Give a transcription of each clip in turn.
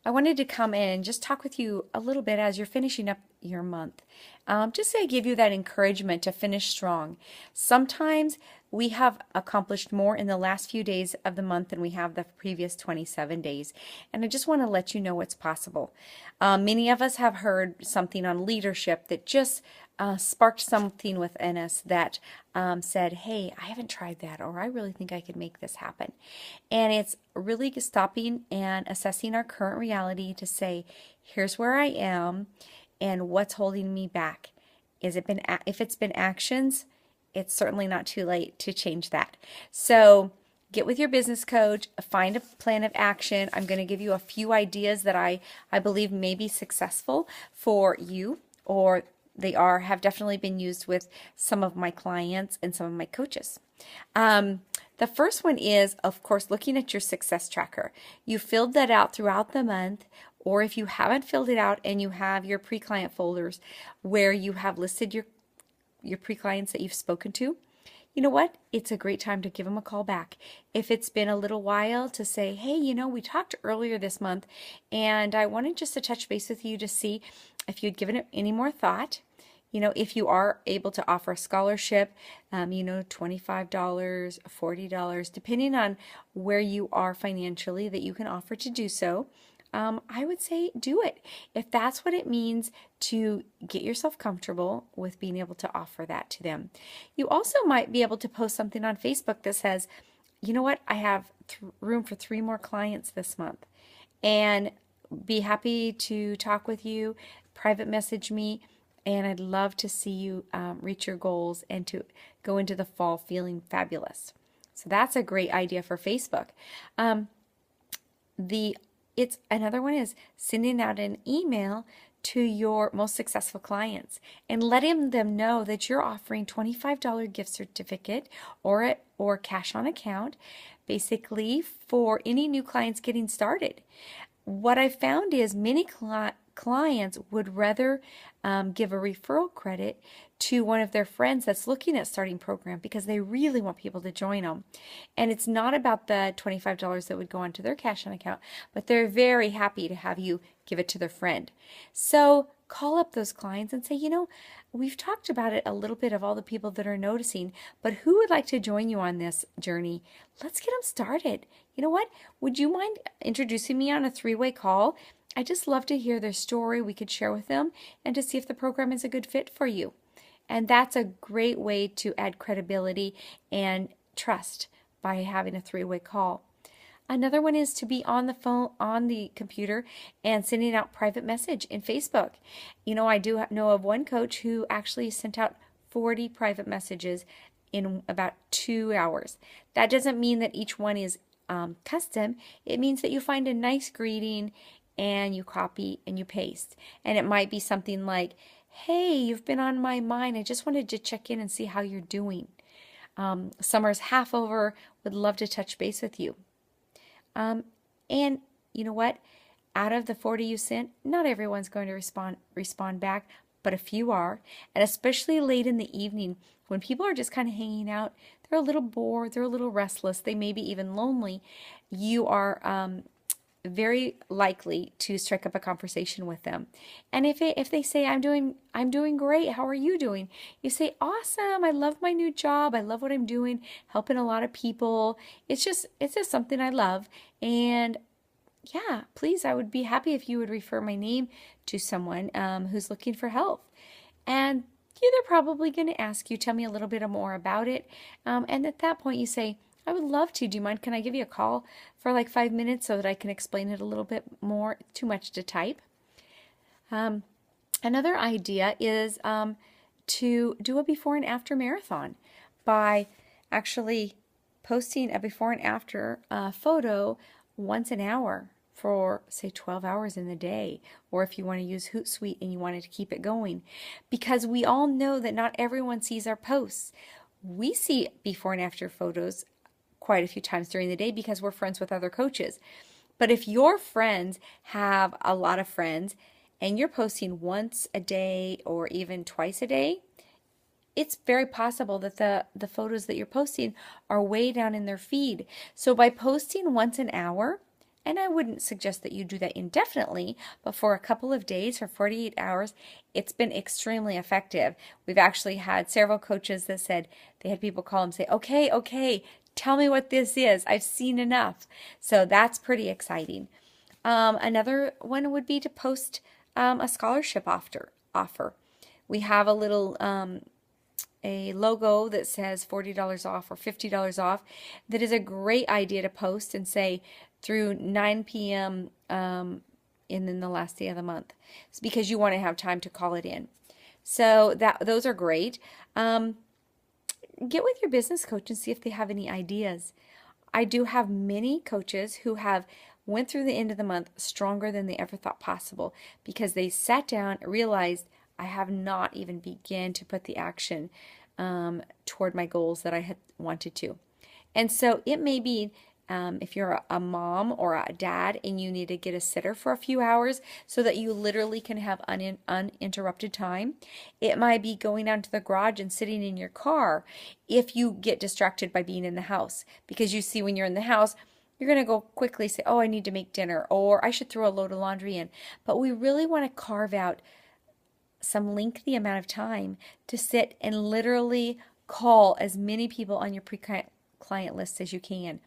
I wanted to come in and just talk with you a little bit as you're finishing up your month. Just to give you that encouragement to finish strong. Sometimes we have accomplished more in the last few days of the month than we have the previous 27 days. And I just want to let you know what's possible. Many of us have heard something on leadership that just sparked something within us that said, hey, I haven't tried that, or I really think I could make this happen. And it's really stopping and assessing our current reality to say, here's where I am and what's holding me back. If it's been actions, it's certainly not too late to change that. So get with your business coach, find a plan of action. I'm going to give you a few ideas that I believe may be successful for you, or have definitely been used with some of my clients and some of my coaches. The first one is, of course, looking at your success tracker. You filled that out throughout the month, or if you haven't filled it out and you have your pre-client folders where you have listed your pre-clients that you've spoken to, you know what? It's a great time to give them a call back. If it's been a little while, to say, hey, we talked earlier this month and I wanted just to touch base with you to see if you'd given it any more thought. If you are able to offer a scholarship, $25, $40, depending on where you are financially that you can offer to do so, I would say do it. If that's what it means to get yourself comfortable with being able to offer that to them. You also might be able to post something on Facebook that says, you know what, I have room for 3 more clients this month, and be happy to talk with you, private message me, and I'd love to see you reach your goals and to go into the fall feeling fabulous. So that's a great idea for Facebook. Another one is sending out an email to your most successful clients and letting them know that you're offering $25 gift certificate or cash on account, basically for any new clients getting started. What I found is many clients would rather give a referral credit to one of their friends that's looking at starting program because they really want people to join them. And it's not about the $25 that would go onto their cash on account, but they're very happy to have you give it to their friend. So call up those clients and say, we've talked about it a little bit of all the people that are noticing, but who would like to join you on this journey? Let's get them started. You know what? Would you mind introducing me on a 3-way call? I just love to hear their story we could share with them and to see if the program is a good fit for you. And that's a great way to add credibility and trust by having a 3-way call. Another one is to be on the phone, on the computer, and sending out private message in Facebook. I do know of one coach who actually sent out 40 private messages in about 2 hours. That doesn't mean that each one is custom. It means that you find a nice greeting and you copy and you paste. And it might be something like, hey, you've been on my mind. I just wanted to check in and see how you're doing. Summer's half over. Would love to touch base with you. And you know what? Out of the 40 you sent, not everyone's going to respond back, but a few are. And especially late in the evening when people are just kind of hanging out, they're a little bored, they're a little restless, they may be even lonely. You are very likely to strike up a conversation with them. And if they say, I'm doing great, how are you doing? You say, awesome, I love my new job, I love what I'm doing, helping a lot of people. It's just something I love. And yeah, please, I would be happy if you would refer my name to someone who's looking for help. And they're probably going to ask you, tell me a little bit more about it. And at that point you say, I would love to. Do you mind? Can I give you a call for like 5 minutes so that I can explain it a little bit more? Too much to type. Another idea is to do a before and after marathon by actually posting a before and after photo once an hour for, say, 12 hours in the day, or if you want to use Hootsuite and you wanted to keep it going, because we all know that not everyone sees our posts. We see before and after photos quite a few times during the day because we're friends with other coaches. But if your friends have a lot of friends and you're posting once a day or even twice a day, it's very possible that the photos that you're posting are way down in their feed. So by posting once an hour, And I wouldn't suggest that you do that indefinitely, but for a couple of days, for 48 hours, it's been extremely effective. We've actually had several coaches that said they had people call and say, okay, okay, tell me what this is. I've seen enough. So that's pretty exciting. Another one would be to post a scholarship offer. We have a little a logo that says $40 off or $50 off. That is a great idea to post and say through 9 p.m. And then the last day of the month. It's because you want to have time to call it in. So those are great. Get with your business coach and see if they have any ideas. I do have many coaches who have went through the end of the month stronger than they ever thought possible because they sat down, realized I have not even begun to put the action toward my goals that I had wanted to. And so it may be if you're a mom or a dad and you need to get a sitter for a few hours so that you literally can have uninterrupted time. It might be going down to the garage and sitting in your car if you get distracted by being in the house. Because you see when you're in the house, you're going to go quickly say, oh, I need to make dinner, or I should throw a load of laundry in. But we really want to carve out some lengthy amount of time to sit and literally call as many people on your pre-client list as you can.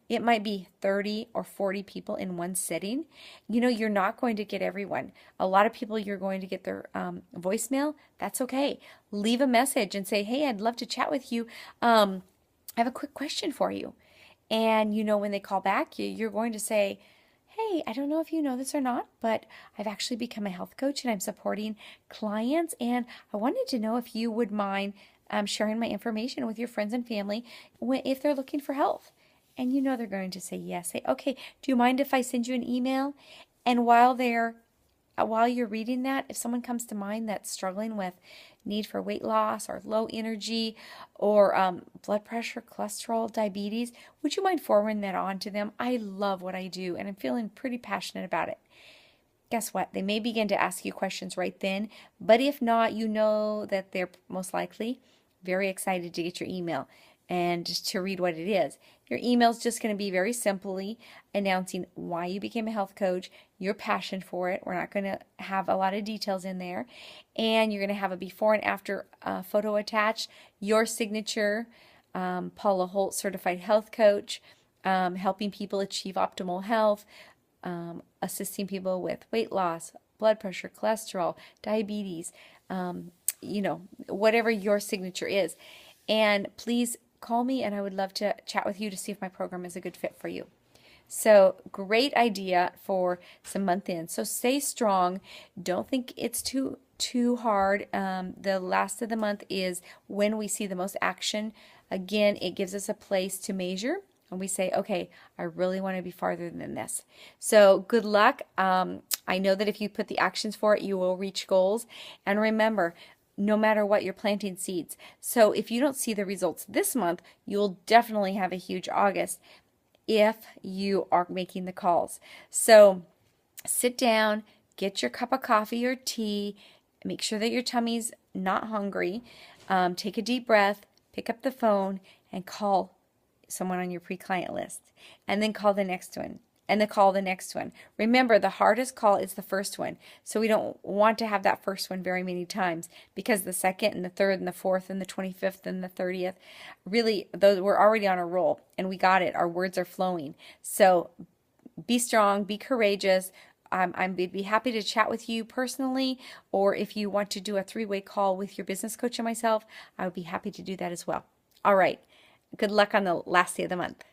It might be 30 or 40 people in one sitting. You know, you're not going to get everyone. A lot of people, you're going to get their voicemail. That's okay. Leave a message and say, hey, I'd love to chat with you. I have a quick question for you. And you know, when they call back, you're going to say, hey, I don't know if you know this or not, but I've actually become a health coach and I'm supporting clients. And I wanted to know if you would mind sharing my information with your friends and family if they're looking for health. And you know they're going to say yes. Say, okay, do you mind if I send you an email? And while you're reading that, if someone comes to mind that's struggling with need for weight loss or low energy or blood pressure, cholesterol, diabetes, would you mind forwarding that on to them? I love what I do and I'm feeling pretty passionate about it. Guess what? They may begin to ask you questions right then, but if not, you know that they're most likely very excited to get your email and just to read what it is. Your email is just going to be very simply announcing why you became a health coach, your passion for it. We're not going to have a lot of details in there. And you're going to have a before and after photo attached, your signature, Paula Holt, certified health coach, helping people achieve optimal health, assisting people with weight loss, blood pressure, cholesterol, diabetes, you know, whatever your signature is. And please call me and I would love to chat with you to see if my program is a good fit for you. So great idea for some month ends. So stay strong. Don't think it's too hard. The last of the month is when we see the most action. Again, it gives us a place to measure and we say, okay, I really want to be farther than this. So good luck. I know that if you put the actions for it, you will reach goals. And remember, no matter what, you're planting seeds. So if you don't see the results this month, you'll definitely have a huge August if you are making the calls. So sit down, get your cup of coffee or tea, make sure that your tummy's not hungry, take a deep breath, pick up the phone and call someone on your pre-client list, and then call the next one. And then call the next one. Remember, the hardest call is the first one. So we don't want to have that first one very many times because the second and the third and the fourth and the 25th and the 30th, really, those we're already on a roll and we got it. Our words are flowing. So be strong, be courageous. I'd be happy to chat with you personally, or if you want to do a 3-way call with your business coach and myself, I would be happy to do that as well. All right. Good luck on the last day of the month.